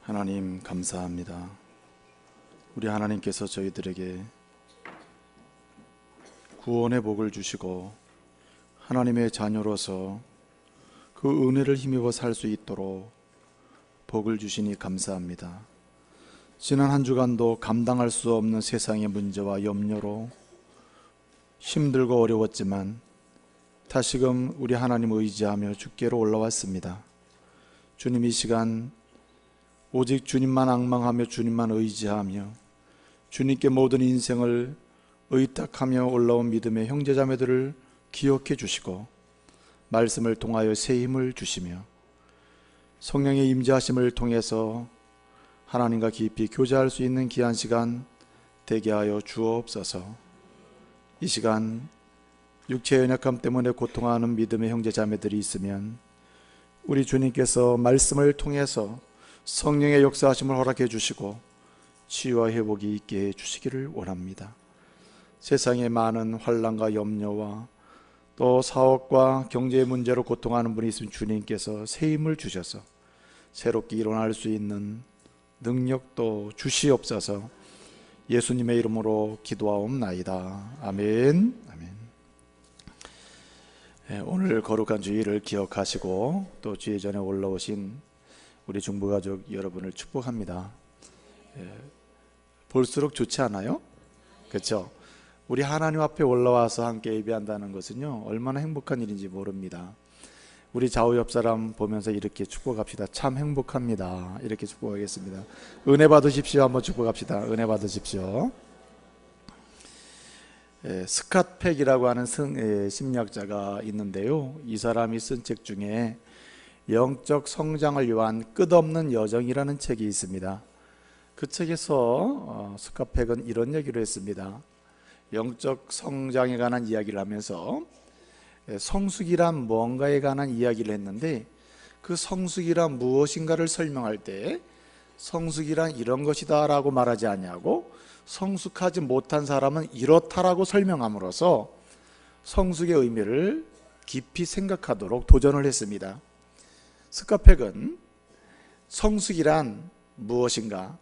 하나님 감사합니다. 우리 하나님께서 저희들에게 구원의 복을 주시고 하나님의 자녀로서 그 은혜를 힘입어 살 수 있도록 복을 주시니 감사합니다. 지난 한 주간도 감당할 수 없는 세상의 문제와 염려로 힘들고 어려웠지만 다시금 우리 하나님 의지하며 주께로 올라왔습니다. 주님, 이 시간 오직 주님만 앙망하며 주님만 의지하며 주님께 모든 인생을 의탁하며 올라온 믿음의 형제자매들을 기억해 주시고 말씀을 통하여 새 힘을 주시며 성령의 임재하심을 통해서 하나님과 깊이 교제할 수 있는 귀한 시간 되게 하여 주옵소서. 이 시간 육체의 연약함 때문에 고통하는 믿음의 형제자매들이 있으면 우리 주님께서 말씀을 통해서 성령의 역사하심을 허락해 주시고 치유와 회복이 있게 해 주시기를 원합니다. 세상에 많은 환난과 염려와 또 사업과 경제의 문제로 고통하는 분이 있으면 주님께서 새 힘을 주셔서 새롭게 일어날 수 있는 능력도 주시옵소서. 예수님의 이름으로 기도하옵나이다. 아멘. 아멘. 오늘 거룩한 주일을 기억하시고 또 주일 전에 올라오신 우리 중부가족 여러분을 축복합니다. 볼수록 좋지 않아요? 그렇죠? 우리 하나님 앞에 올라와서 함께 예배한다는 것은요, 얼마나 행복한 일인지 모릅니다. 우리 좌우 옆 사람 보면서 이렇게 축복합시다. 참 행복합니다. 이렇게 축복하겠습니다. 은혜 받으십시오. 한번 축복합시다. 은혜 받으십시오. 스캇 팩이라고 하는 심리학자가 있는데요, 이 사람이 쓴 책 중에 영적 성장을 위한 끝없는 여정이라는 책이 있습니다. 그 책에서 스캇 팩은 이런 얘기를 했습니다. 영적 성장에 관한 이야기를 하면서 성숙이란 뭔가에 관한 이야기를 했는데, 그 성숙이란 무엇인가를 설명할 때 성숙이란 이런 것이다 라고 말하지 않냐고, 성숙하지 못한 사람은 이렇다라고 설명함으로써 성숙의 의미를 깊이 생각하도록 도전을 했습니다. 스캇 팩은 성숙이란 무엇인가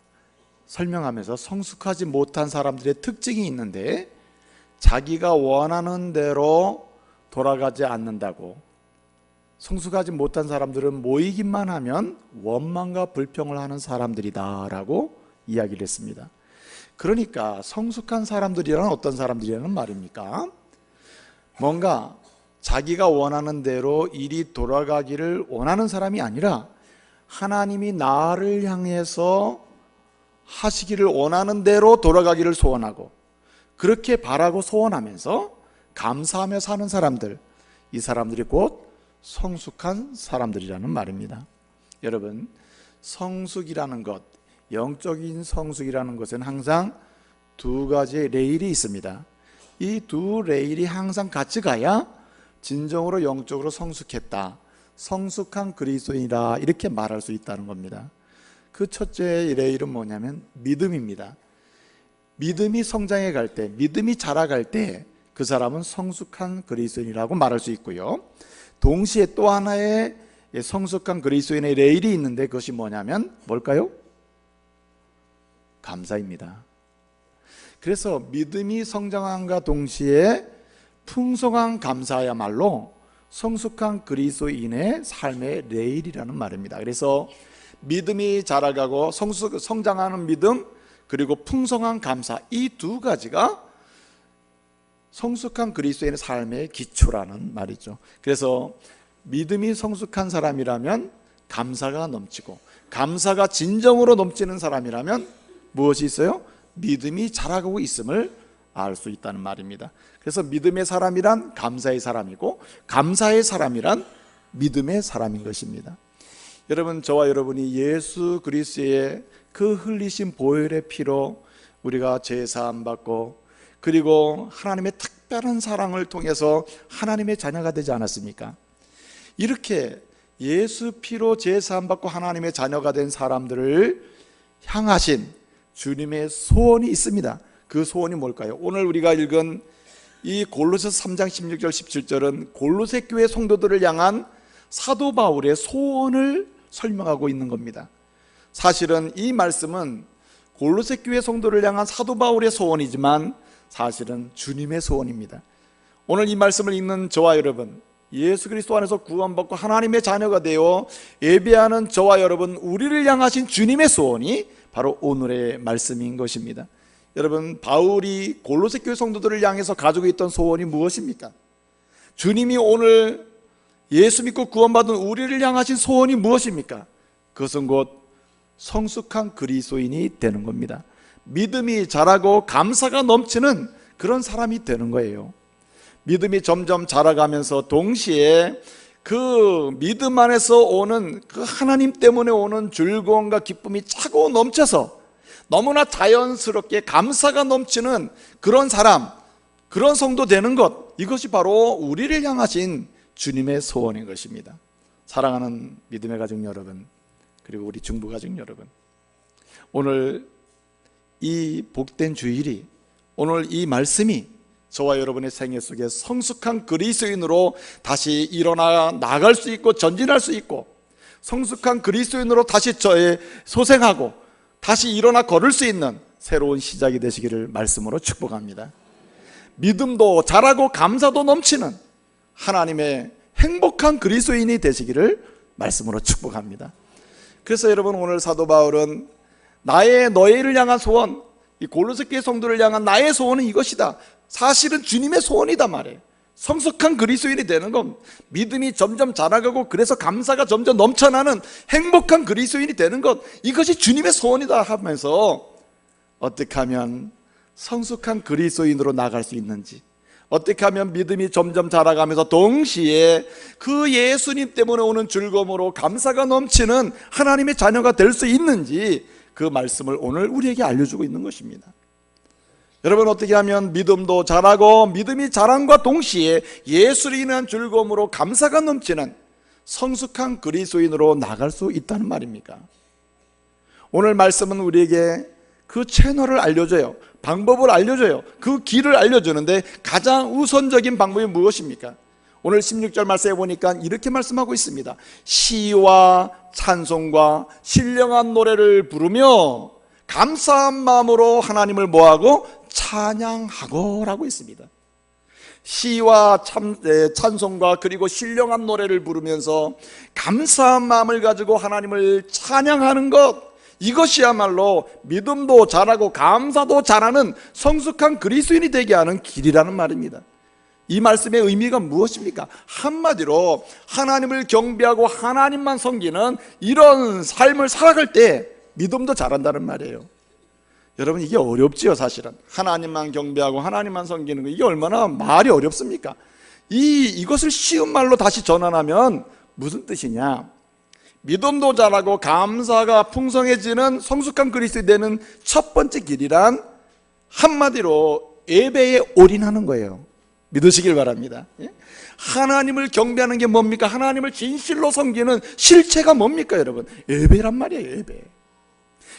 설명하면서 성숙하지 못한 사람들의 특징이 있는데 자기가 원하는 대로 돌아가지 않는다고, 성숙하지 못한 사람들은 모이기만 하면 원망과 불평을 하는 사람들이다 라고 이야기를 했습니다. 그러니까 성숙한 사람들이란 어떤 사람들이라는 말입니까? 뭔가 자기가 원하는 대로 일이 돌아가기를 원하는 사람이 아니라 하나님이 나를 향해서 하시기를 원하는 대로 돌아가기를 소원하고, 그렇게 바라고 소원하면서 감사하며 사는 사람들, 이 사람들이 곧 성숙한 사람들이라는 말입니다. 여러분, 성숙이라는 것, 영적인 성숙이라는 것은 항상 두 가지의 레일이 있습니다. 이 두 레일이 항상 같이 가야 진정으로 영적으로 성숙했다, 성숙한 그리스도인이다, 이렇게 말할 수 있다는 겁니다. 그 첫째 레일은 뭐냐면 믿음입니다. 믿음이 성장해 갈 때, 믿음이 자라갈 때 그 사람은 성숙한 그리스도인이라고 말할 수 있고요, 동시에 또 하나의 성숙한 그리스도인의 레일이 있는데 그것이 뭐냐면 뭘까요? 감사입니다. 그래서 믿음이 성장함과 동시에 풍성한 감사야말로 성숙한 그리스도인의 삶의 레일이라는 말입니다. 그래서 믿음이 자라가고 성장하는 믿음, 그리고 풍성한 감사, 이 두 가지가 성숙한 그리스도인의 삶의 기초라는 말이죠. 그래서 믿음이 성숙한 사람이라면 감사가 넘치고, 감사가 진정으로 넘치는 사람이라면 무엇이 있어요? 믿음이 자라고 있음을 알 수 있다는 말입니다. 그래서 믿음의 사람이란 감사의 사람이고, 감사의 사람이란 믿음의 사람인 것입니다. 여러분, 저와 여러분이 예수 그리스도의 그 흘리신 보혈의 피로 우리가 죄 사함 받고, 그리고 하나님의 특별한 사랑을 통해서 하나님의 자녀가 되지 않았습니까? 이렇게 예수 피로 죄 사함 받고 하나님의 자녀가 된 사람들을 향하신 주님의 소원이 있습니다. 그 소원이 뭘까요? 오늘 우리가 읽은 이 골로새서 3장 16절 17절은 골로새 교회 성도들을 향한 사도 바울의 소원을 설명하고 있는 겁니다. 사실은 이 말씀은 골로새 교회 성도를 향한 사도 바울의 소원이지만 사실은 주님의 소원입니다. 오늘 이 말씀을 읽는 저와 여러분, 예수 그리스도 안에서 구원받고 하나님의 자녀가 되어 예배하는 저와 여러분, 우리를 향하신 주님의 소원이 바로 오늘의 말씀인 것입니다. 여러분, 바울이 골로새 교회 성도들을 향해서 가지고 있던 소원이 무엇입니까? 주님이 오늘 예수 믿고 구원받은 우리를 향하신 소원이 무엇입니까? 그것은 곧 성숙한 그리스도인이 되는 겁니다. 믿음이 자라고 감사가 넘치는 그런 사람이 되는 거예요. 믿음이 점점 자라가면서 동시에 그 믿음 안에서 오는 그 하나님 때문에 오는 즐거움과 기쁨이 차고 넘쳐서 너무나 자연스럽게 감사가 넘치는 그런 사람, 그런 성도 되는 것, 이것이 바로 우리를 향하신 주님의 소원인 것입니다. 사랑하는 믿음의 가족 여러분, 그리고 우리 중부 가족 여러분, 오늘 이 복된 주일이, 오늘 이 말씀이 저와 여러분의 생애 속에 성숙한 그리스도인으로 다시 일어나 나갈 수 있고 전진할 수 있고, 성숙한 그리스도인으로 다시 소생하고 다시 일어나 걸을 수 있는 새로운 시작이 되시기를 말씀으로 축복합니다. 믿음도 자라고 감사도 넘치는 하나님의 행복한 그리스도인이 되시기를 말씀으로 축복합니다. 그래서 여러분, 오늘 사도 바울은 너희를 향한 소원, 이 골로새 교회 성도를 향한 나의 소원은 이것이다. 사실은 주님의 소원이다 말이에요. 성숙한 그리스도인이 되는 건 믿음이 점점 자라가고 그래서 감사가 점점 넘쳐나는 행복한 그리스도인이 되는 것, 이것이 주님의 소원이다 하면서 어떻게 하면 성숙한 그리스도인으로 나갈 수 있는지, 어떻게 하면 믿음이 점점 자라가면서 동시에 그 예수님 때문에 오는 즐거움으로 감사가 넘치는 하나님의 자녀가 될 수 있는지, 그 말씀을 오늘 우리에게 알려주고 있는 것입니다. 여러분, 어떻게 하면 믿음도 자라고 믿음이 자람과 동시에 예수를 인한 즐거움으로 감사가 넘치는 성숙한 그리스도인으로 나갈 수 있다는 말입니까? 오늘 말씀은 우리에게 그 채널을 알려줘요. 방법을 알려줘요. 그 길을 알려주는데 가장 우선적인 방법이 무엇입니까? 오늘 16절 말씀에 보니까 이렇게 말씀하고 있습니다. 시와 찬송과 신령한 노래를 부르며 감사한 마음으로 하나님을 뭐하고? 찬양하고 라고 있습니다. 시와 찬송과 그리고 신령한 노래를 부르면서 감사한 마음을 가지고 하나님을 찬양하는 것, 이것이야말로 믿음도 자라고 감사도 자라는 성숙한 그리스도인이 되게 하는 길이라는 말입니다. 이 말씀의 의미가 무엇입니까? 한마디로 하나님을 경배하고 하나님만 섬기는 이런 삶을 살아갈 때 믿음도 자란다는 말이에요. 여러분, 이게 어렵지요. 사실은 하나님만 경배하고 하나님만 섬기는 거, 이게 얼마나 말이 어렵습니까? 이것을 쉬운 말로 다시 전환하면 무슨 뜻이냐? 믿음도 자라고 감사가 풍성해지는 성숙한 그리스도인이 되는 첫 번째 길이란 한마디로 예배에 올인하는 거예요. 믿으시길 바랍니다. 하나님을 경배하는 게 뭡니까? 하나님을 진실로 섬기는 실체가 뭡니까? 여러분, 예배란 말이에요. 예배.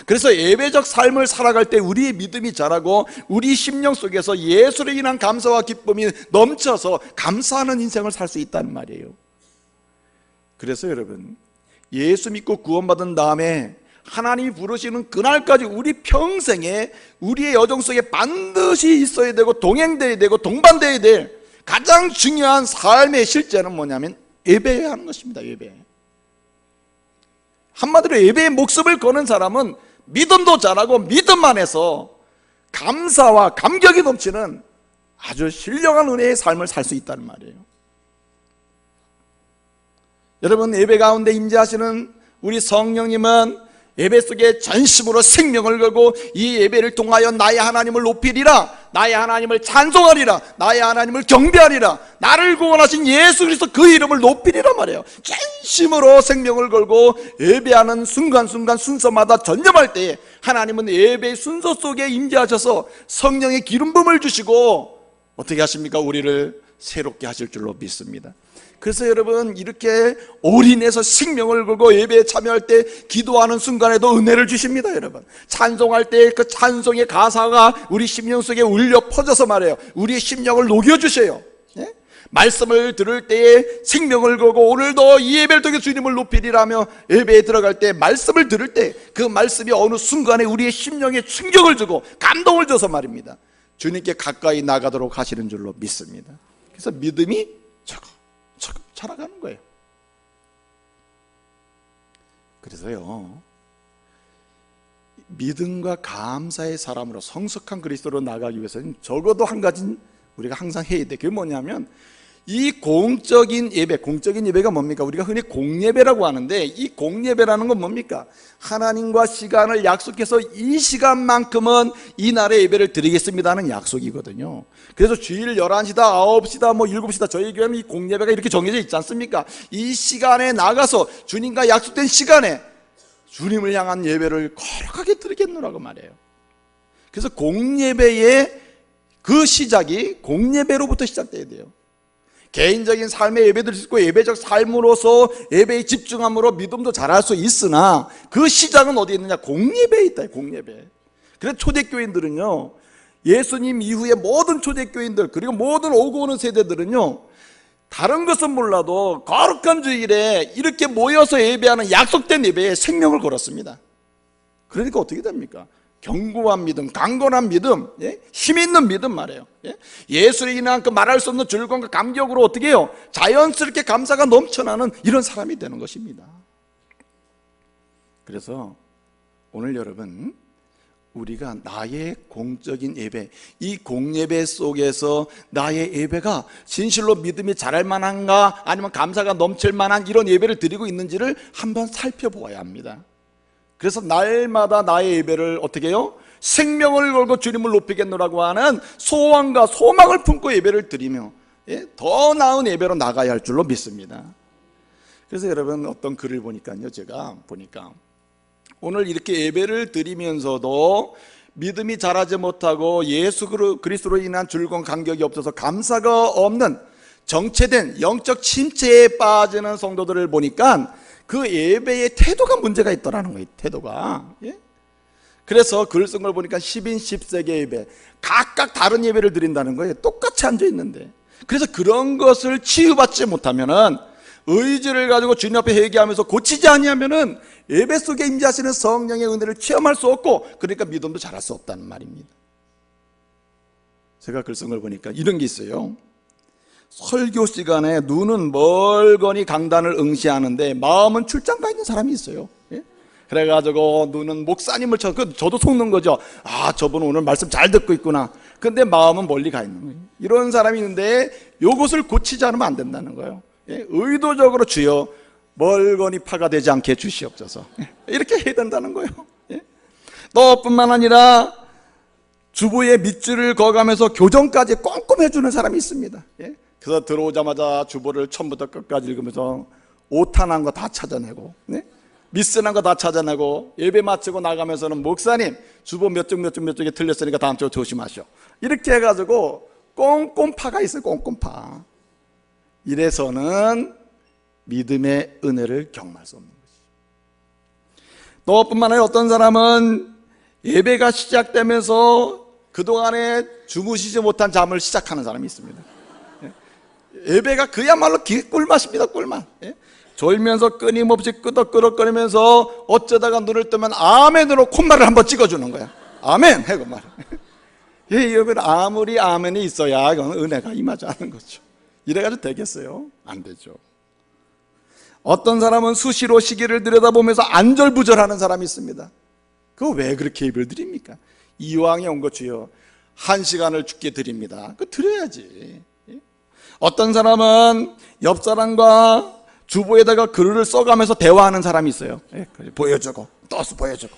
그래서 예배적 삶을 살아갈 때 우리의 믿음이 자라고 우리 심령 속에서 예수로 인한 감사와 기쁨이 넘쳐서 감사하는 인생을 살 수 있다는 말이에요. 그래서 여러분, 예수 믿고 구원받은 다음에 하나님이 부르시는 그날까지 우리 평생에 우리의 여정 속에 반드시 있어야 되고 동행되어야 되고 동반되어야 될 가장 중요한 삶의 실제는 뭐냐면 예배해야 하는 것입니다. 예배. 한마디로 예배에 목숨을 거는 사람은 믿음도 자라고 믿음 안에서 감사와 감격이 넘치는 아주 신령한 은혜의 삶을 살 수 있다는 말이에요. 여러분, 예배 가운데 임재하시는 우리 성령님은 예배 속에 전심으로 생명을 걸고 이 예배를 통하여 나의 하나님을 높이리라, 나의 하나님을 찬송하리라, 나의 하나님을 경배하리라, 나를 구원하신 예수 그리스도 그 이름을 높이리라 말이에요. 전심으로 생명을 걸고 예배하는 순간순간 순서마다 전념할 때 하나님은 예배의 순서 속에 임재하셔서 성령의 기름 부음을 주시고 어떻게 하십니까? 우리를 새롭게 하실 줄로 믿습니다. 그래서 여러분, 이렇게 올인해서 생명을 걸고 예배에 참여할 때 기도하는 순간에도 은혜를 주십니다. 여러분, 찬송할 때 그 찬송의 가사가 우리 심령 속에 울려 퍼져서 말해요, 우리의 심령을 녹여주셔요. 예? 말씀을 들을 때에 생명을 걸고 오늘도 이 예배를 통해 주님을 높이리라며 예배에 들어갈 때 말씀을 들을 때 그 말씀이 어느 순간에 우리의 심령에 충격을 주고 감동을 줘서 말입니다, 주님께 가까이 나가도록 하시는 줄로 믿습니다. 그래서 믿음이 차곡차곡 자라가는 거예요. 그래서요, 믿음과 감사의 사람으로 성숙한 그리스도로 나가기 위해서는 적어도 한 가지는 우리가 항상 해야 돼. 그게 뭐냐면 이 공적인 예배, 공적인 예배가 뭡니까? 우리가 흔히 공예배라고 하는데 이 공예배라는 건 뭡니까? 하나님과 시간을 약속해서 이 시간만큼은 이 날의 예배를 드리겠습니다 하는 약속이거든요. 그래서 주일 11시다 9시다 7시다 저희 교회는 이 공예배가 이렇게 정해져 있지 않습니까? 이 시간에 나가서 주님과 약속된 시간에 주님을 향한 예배를 거룩하게 드리겠노라고 말해요. 그래서 공예배의 그 시작이 공예배로부터 시작돼야 돼요. 개인적인 삶의 예배를 드리고 예배적 삶으로서 예배에 집중함으로 믿음도 자랄 수 있으나 그 시작은 어디에 있느냐? 공예배에 있다. 공예배. 그래서 초대교인들은요, 예수님 이후에 모든 초대교인들 그리고 모든 오고 오는 세대들은요, 다른 것은 몰라도 거룩한 주일에 이렇게 모여서 예배하는 약속된 예배에 생명을 걸었습니다. 그러니까 어떻게 됩니까? 견고한 믿음, 강건한 믿음, 힘 있는 믿음 말이에요. 예수로 인한 그 말할 수 없는 즐거움과 감격으로 어떻게 해요? 자연스럽게 감사가 넘쳐나는 이런 사람이 되는 것입니다. 그래서 오늘 여러분, 우리가 나의 공적인 예배, 이 공예배 속에서 나의 예배가 진실로 믿음이 자랄 만한가, 아니면 감사가 넘칠 만한 이런 예배를 드리고 있는지를 한번 살펴보아야 합니다. 그래서 날마다 나의 예배를 어떻게 해요? 생명을 걸고 주님을 높이겠노라고 하는 소원과 소망을 품고 예배를 드리며 더 나은 예배로 나가야 할 줄로 믿습니다. 그래서 여러분, 어떤 글을 보니까요, 제가 보니까 오늘 이렇게 예배를 드리면서도 믿음이 자라지 못하고 예수 그리스도로 인한 즐거운 감격이 없어서 감사가 없는 정체된 영적 침체에 빠지는 성도들을 보니까 그 예배의 태도가 문제가 있더라는 거예요. 태도가. 그래서 글 쓴 걸 보니까 10인 10세계 예배, 각각 다른 예배를 드린다는 거예요. 똑같이 앉아 있는데. 그래서 그런 것을 치유받지 못하면은, 의지를 가지고 주님 앞에 회개하면서 고치지 아니하면은 예배 속에 임재하시는 성령의 은혜를 체험할 수 없고, 그러니까 믿음도 자랄 수 없다는 말입니다. 제가 글 쓴 걸 보니까 이런 게 있어요. 설교 시간에 눈은 멀거니 강단을 응시하는데 마음은 출장 가 있는 사람이 있어요. 그래가지고 눈은 목사님을 저도 속는 거죠. 아, 저분 오늘 말씀 잘 듣고 있구나. 근데 마음은 멀리 가 있는 거예요. 이런 사람이 있는데 이것을 고치지 않으면 안 된다는 거예요. 의도적으로 주여 멀거니 파가 되지 않게 주시옵소서, 이렇게 해야 된다는 거예요. 너뿐만 아니라 주부의 밑줄을 그어가면서 교정까지 꼼꼼히 해주는 사람이 있습니다. 그래서 들어오자마자 주보를 처음부터 끝까지 읽으면서 오탄한 거 다 찾아내고, 미스난 거 다 찾아내고, 예배 마치고 나가면서는 목사님 주보 몇 쪽에 틀렸으니까 다음 주에 조심하시오, 이렇게 해가지고 꼼꼼파가 있어요. 꼼꼼파. 이래서는 믿음의 은혜를 경험할 수 없는 것이죠. 너뿐만 아니라 어떤 사람은 예배가 시작되면서 그동안에 주무시지 못한 잠을 시작하는 사람이 있습니다. 예배가 그야말로 꿀맛입니다. 꿀맛. 졸면서 끊임없이 끄덕끄덕거리면서 어쩌다가 눈을 뜨면 아멘으로 콧말을 한번 찍어주는 거야. 아멘 해고 말. 여러분, 아무리 아멘이 있어야 이건 은혜가 임하지 않는 거죠. 이래가지고 되겠어요? 안 되죠. 어떤 사람은 수시로 시기를 들여다보면서 안절부절하는 사람이 있습니다. 그거 왜 그렇게 예배를 드립니까? 이왕에 온 것 주여 1시간을 주께 드립니다. 그거 드려야지. 어떤 사람은 옆 사람과 주보에다가 글을 써가면서 대화하는 사람이 있어요. 보여주고 또 보여주고.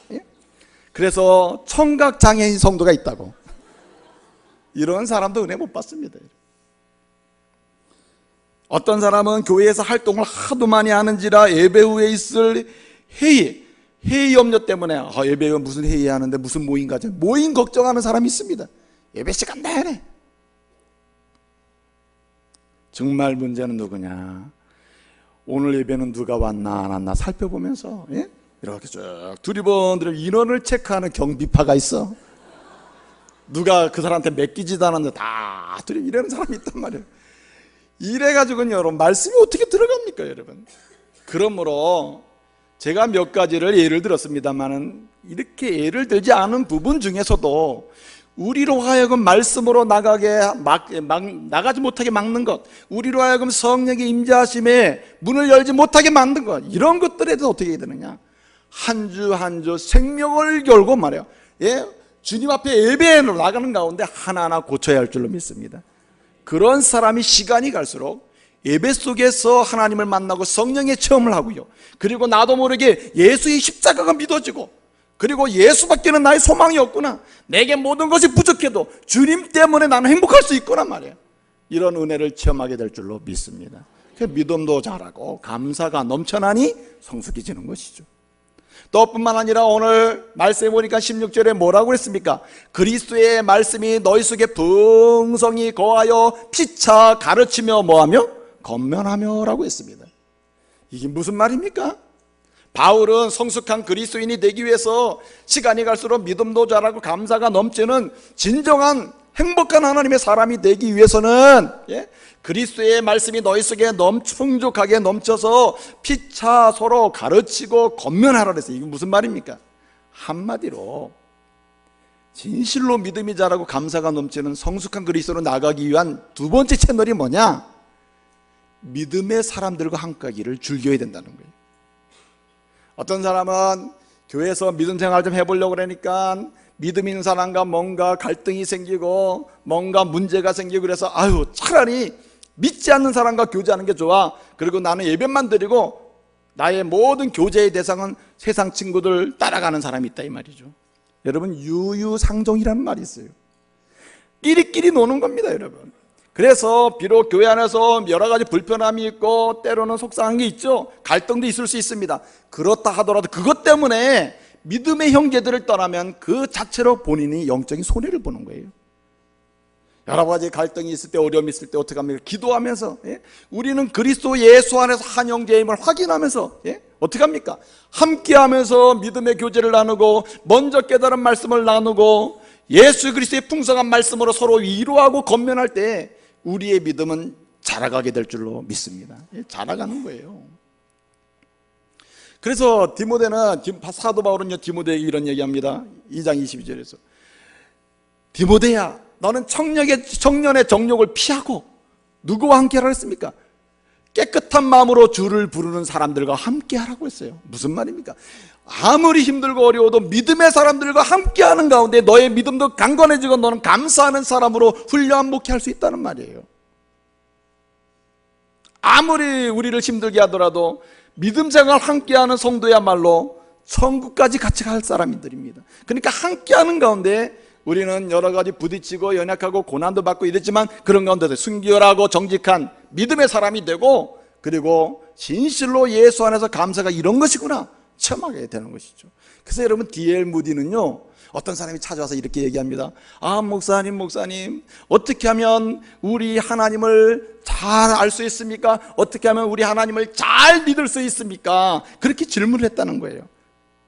그래서 청각장애인 성도가 있다고. 이런 사람도 은혜 못 받습니다. 어떤 사람은 교회에서 활동을 하도 많이 하는지라 예배 후에 있을 회의 염려 때문에 예배 후에 무슨 회의 하는데 무슨 모임 가죠? 모임 걱정하는 사람이 있습니다. 예배 시간 내내. 정말 문제는 누구냐? 오늘 예배는 누가 왔나 안 왔나 살펴보면서 이렇게 쭉 두리번두리 인원을 체크하는 경비파가 있어. 누가 그 사람한테 맡기지도 않았는데 다 이러는 사람이 있단 말이에요. 이래가지고는 여러분 말씀이 어떻게 들어갑니까 여러분? 그러므로 제가 몇 가지를 예를 들었습니다만은 이렇게 예를 들지 않은 부분 중에서도 우리로 하여금 말씀으로 나가지 못하게 막는 것, 우리로 하여금 성령의 임재하심에 문을 열지 못하게 만든 것, 이런 것들에 대해서 어떻게 해야 되느냐? 한 주 한 주 생명을 걸고 말이에요. 예? 주님 앞에 예배에 나가는 가운데 하나하나 고쳐야 할 줄로 믿습니다. 그런 사람이 시간이 갈수록 예배 속에서 하나님을 만나고 성령의 체험을 하고요, 그리고 나도 모르게 예수의 십자가가 믿어지고, 그리고 예수밖에는 나의 소망이 없구나, 내게 모든 것이 부족해도 주님 때문에 나는 행복할 수 있구나 말이에요. 이런 은혜를 체험하게 될 줄로 믿습니다. 믿음도 자라고 감사가 넘쳐나니 성숙해지는 것이죠. 또 뿐만 아니라 오늘 말씀해 보니까 16절에 뭐라고 했습니까? 그리스도의 말씀이 너희 속에 풍성히 거하여 피차 가르치며 뭐하며? 권면하며 라고 했습니다. 이게 무슨 말입니까? 바울은 성숙한 그리스도인이 되기 위해서 시간이 갈수록 믿음도 자라고 감사가 넘치는 진정한 행복한 하나님의 사람이 되기 위해서는, 예? 그리스도의 말씀이 너희 속에 풍족하게 넘쳐서 피차 서로 가르치고 권면하라 그랬어요. 이게 무슨 말입니까? 한마디로 진실로 믿음이 자라고 감사가 넘치는 성숙한 그리스도로 나가기 위한 두 번째 채널이 뭐냐? 믿음의 사람들과 함께하기를 즐겨야 된다는 거예요. 어떤 사람은 교회에서 믿음 생활 좀 해보려고 그러니까 믿음 있는 사람과 뭔가 갈등이 생기고 뭔가 문제가 생기고, 그래서 아유 차라리 믿지 않는 사람과 교제하는 게 좋아, 그리고 나는 예배만 드리고 나의 모든 교제의 대상은 세상 친구들 따라가는 사람이 있다 이 말이죠. 여러분, 유유상종이라는 말이 있어요. 끼리끼리 노는 겁니다 여러분. 그래서 비록 교회 안에서 여러 가지 불편함이 있고 때로는 속상한 게 있죠. 갈등도 있을 수 있습니다. 그렇다 하더라도 그것 때문에 믿음의 형제들을 떠나면 그 자체로 본인이 영적인 손해를 보는 거예요. 여러 가지 갈등이 있을 때, 어려움이 있을 때 어떻게 합니까? 기도하면서, 예? 우리는 그리스도 예수 안에서 한 형제임을 확인하면서, 예? 어떻게 합니까? 함께하면서 믿음의 교제를 나누고 먼저 깨달은 말씀을 나누고 예수 그리스도의 풍성한 말씀으로 서로 위로하고 권면할 때 우리의 믿음은 자라가게 될 줄로 믿습니다. 예? 자라가는 거예요. 그래서 사도 바울은요, 디모데에게 이런 얘기합니다. 2장 22절에서 디모데야, 너는 청년의 정욕을 피하고 누구와 함께하라 했습니까? 깨끗한 마음으로 주를 부르는 사람들과 함께하라고 했어요. 무슨 말입니까? 아무리 힘들고 어려워도 믿음의 사람들과 함께하는 가운데 너의 믿음도 강건해지고 너는 감사하는 사람으로 훌륭한 목회할 수 있다는 말이에요. 아무리 우리를 힘들게 하더라도 믿음 생활 함께하는 성도야말로 천국까지 같이 갈 사람들입니다. 그러니까 함께하는 가운데 우리는 여러 가지 부딪히고 연약하고 고난도 받고 이랬지만 그런 가운데서 순결하고 정직한 믿음의 사람이 되고, 그리고 진실로 예수 안에서 감사가 이런 것이구나 체험하게 되는 것이죠. 그래서 여러분, D.L. 무디는요, 어떤 사람이 찾아와서 이렇게 얘기합니다. 아, 목사님 어떻게 하면 우리 하나님을 잘 알 수 있습니까? 어떻게 하면 우리 하나님을 잘 믿을 수 있습니까? 그렇게 질문을 했다는 거예요.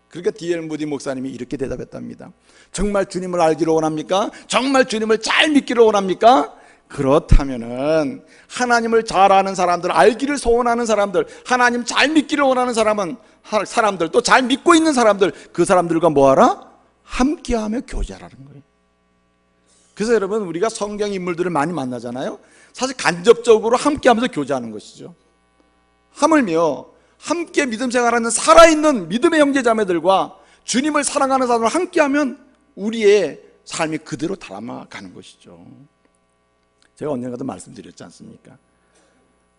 그러니까 D.L. 무디 목사님이 이렇게 대답했답니다. 정말 주님을 알기를 원합니까? 정말 주님을 잘 믿기를 원합니까? 그렇다면은 하나님을 잘 아는 사람들, 알기를 소원하는 사람들, 하나님 잘 믿기를 원하는 사람들, 또 잘 믿고 있는 사람들, 그 사람들과 뭐하라? 함께하며 교제하라는 거예요. 그래서 여러분, 우리가 성경 인물들을 많이 만나잖아요. 사실 간접적으로 함께하면서 교제하는 것이죠. 하물며 함께 믿음 생활하는 살아있는 믿음의 형제자매들과 주님을 사랑하는 사람을 함께하면 우리의 삶이 그대로 닮아가는 것이죠. 제가 언젠가도 말씀드렸지 않습니까?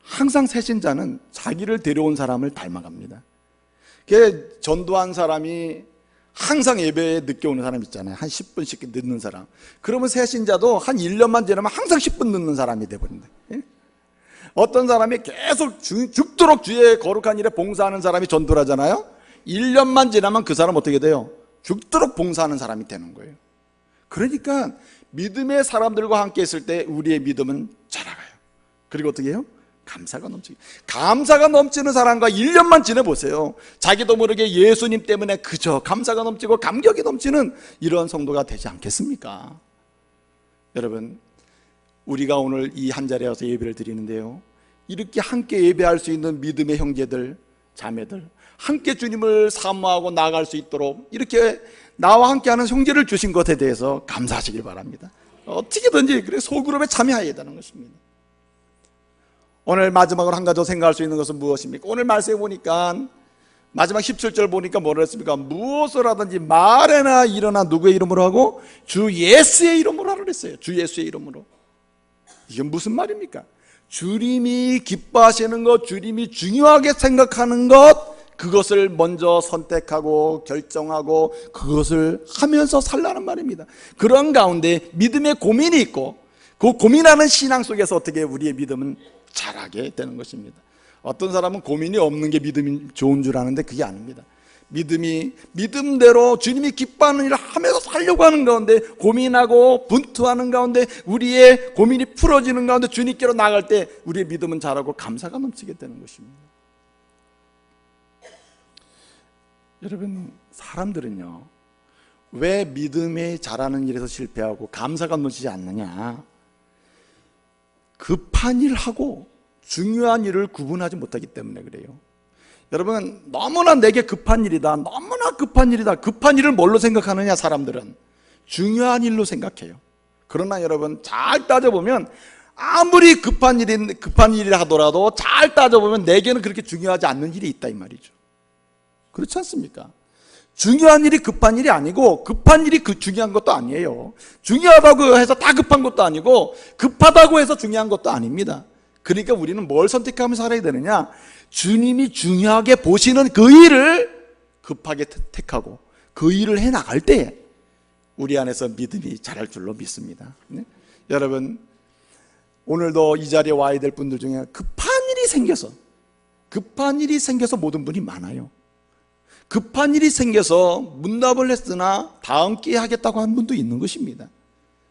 항상 새신자는 자기를 데려온 사람을 닮아갑니다. 전도한 사람이 항상 예배에 늦게 오는 사람 있잖아요. 한 10분씩 늦는 사람. 그러면 새신자도 한 1년만 지나면 항상 10분 늦는 사람이 돼버린다. 어떤 사람이 계속 죽도록 주의 거룩한 일에 봉사하는 사람이 전도를 하잖아요. 1년만 지나면 그 사람 어떻게 돼요? 죽도록 봉사하는 사람이 되는 거예요. 그러니까 믿음의 사람들과 함께 있을 때 우리의 믿음은 자라가요. 그리고 어떻게 해요? 감사가 넘치는 사람과 1년만 지내보세요. 자기도 모르게 예수님 때문에 그저 감사가 넘치고 감격이 넘치는 이런 성도가 되지 않겠습니까? 여러분, 우리가 오늘 이 한 자리에 와서 예배를 드리는데요, 이렇게 함께 예배할 수 있는 믿음의 형제들, 자매들, 함께 주님을 사모하고 나아갈 수 있도록 이렇게 나와 함께하는 형제를 주신 것에 대해서 감사하시길 바랍니다. 어떻게든지 그래 소그룹에 참여해야 되는 것입니다. 오늘 마지막으로 한 가지 더 생각할 수 있는 것은 무엇입니까? 오늘 말씀해 보니까 마지막 17절 보니까 뭐라 했습니까? 무엇을 하든지 말에나 일어나 누구의 이름으로 하고? 주 예수의 이름으로 하라 그랬어요. 주 예수의 이름으로. 이게 무슨 말입니까? 주님이 기뻐하시는 것, 주님이 중요하게 생각하는 것, 그것을 먼저 선택하고 결정하고 그것을 하면서 살라는 말입니다. 그런 가운데 믿음의 고민이 있고 그 고민하는 신앙 속에서 어떻게 우리의 믿음은 자라게 되는 것입니다. 어떤 사람은 고민이 없는 게 믿음이 좋은 줄 아는데 그게 아닙니다. 믿음이 믿음대로 주님이 기뻐하는 일을 하면서 살려고 하는 가운데, 고민하고 분투하는 가운데 우리의 고민이 풀어지는 가운데 주님께로 나갈 때 우리의 믿음은 자라고 감사가 넘치게 되는 것입니다. 여러분, 사람들은요 왜 믿음에 자라는 일에서 실패하고 감사가 넘치지 않느냐? 급한 일하고 중요한 일을 구분하지 못하기 때문에 그래요. 여러분, 너무나 내게 급한 일이다, 너무나 급한 일이다. 급한 일을 뭘로 생각하느냐? 사람들은 중요한 일로 생각해요. 그러나 여러분, 잘 따져보면 아무리 급한 일이라 하더라도 잘 따져보면 내게는 그렇게 중요하지 않는 일이 있다 이 말이죠. 그렇지 않습니까? 중요한 일이 급한 일이 아니고 급한 일이 중요한 것도 아니에요. 중요하다고 해서 다 급한 것도 아니고 급하다고 해서 중요한 것도 아닙니다. 그러니까 우리는 뭘 선택하면서 살아야 되느냐? 주님이 중요하게 보시는 그 일을 급하게 택하고 그 일을 해나갈 때 우리 안에서 믿음이 자랄 줄로 믿습니다. 네? 여러분, 오늘도 이 자리에 와야 될 분들 중에 급한 일이 생겨서 모든 분이 많아요. 급한 일이 생겨서 문답을 했으나 다음 기회에 하겠다고 한 분도 있는 것입니다.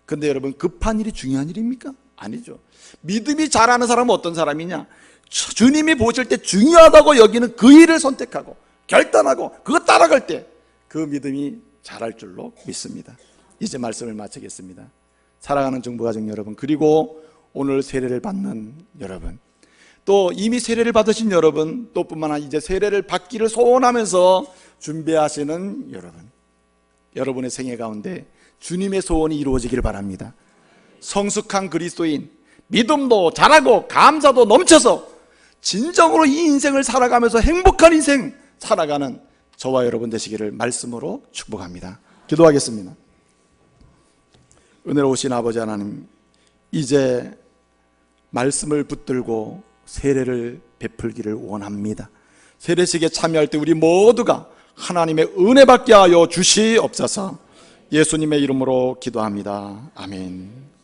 그런데 여러분, 급한 일이 중요한 일입니까? 아니죠. 믿음이 잘하는 사람은 어떤 사람이냐? 주님이 보실 때 중요하다고 여기는 그 일을 선택하고 결단하고 그거 따라갈 때 그 믿음이 자랄 줄로 믿습니다. 이제 말씀을 마치겠습니다. 사랑하는 정부가정 여러분, 그리고 오늘 세례를 받는 여러분, 또 이미 세례를 받으신 여러분, 또 뿐만 아니라 이제 세례를 받기를 소원하면서 준비하시는 여러분, 여러분의 생애 가운데 주님의 소원이 이루어지기를 바랍니다. 성숙한 그리스도인, 믿음도 잘하고 감사도 넘쳐서 진정으로 이 인생을 살아가면서 행복한 인생 살아가는 저와 여러분 되시기를 말씀으로 축복합니다. 기도하겠습니다. 은혜로우신 아버지 하나님, 이제 말씀을 붙들고 세례를 베풀기를 원합니다. 세례식에 참여할 때 우리 모두가 하나님의 은혜 받게 하여 주시옵소서. 예수님의 이름으로 기도합니다. 아멘.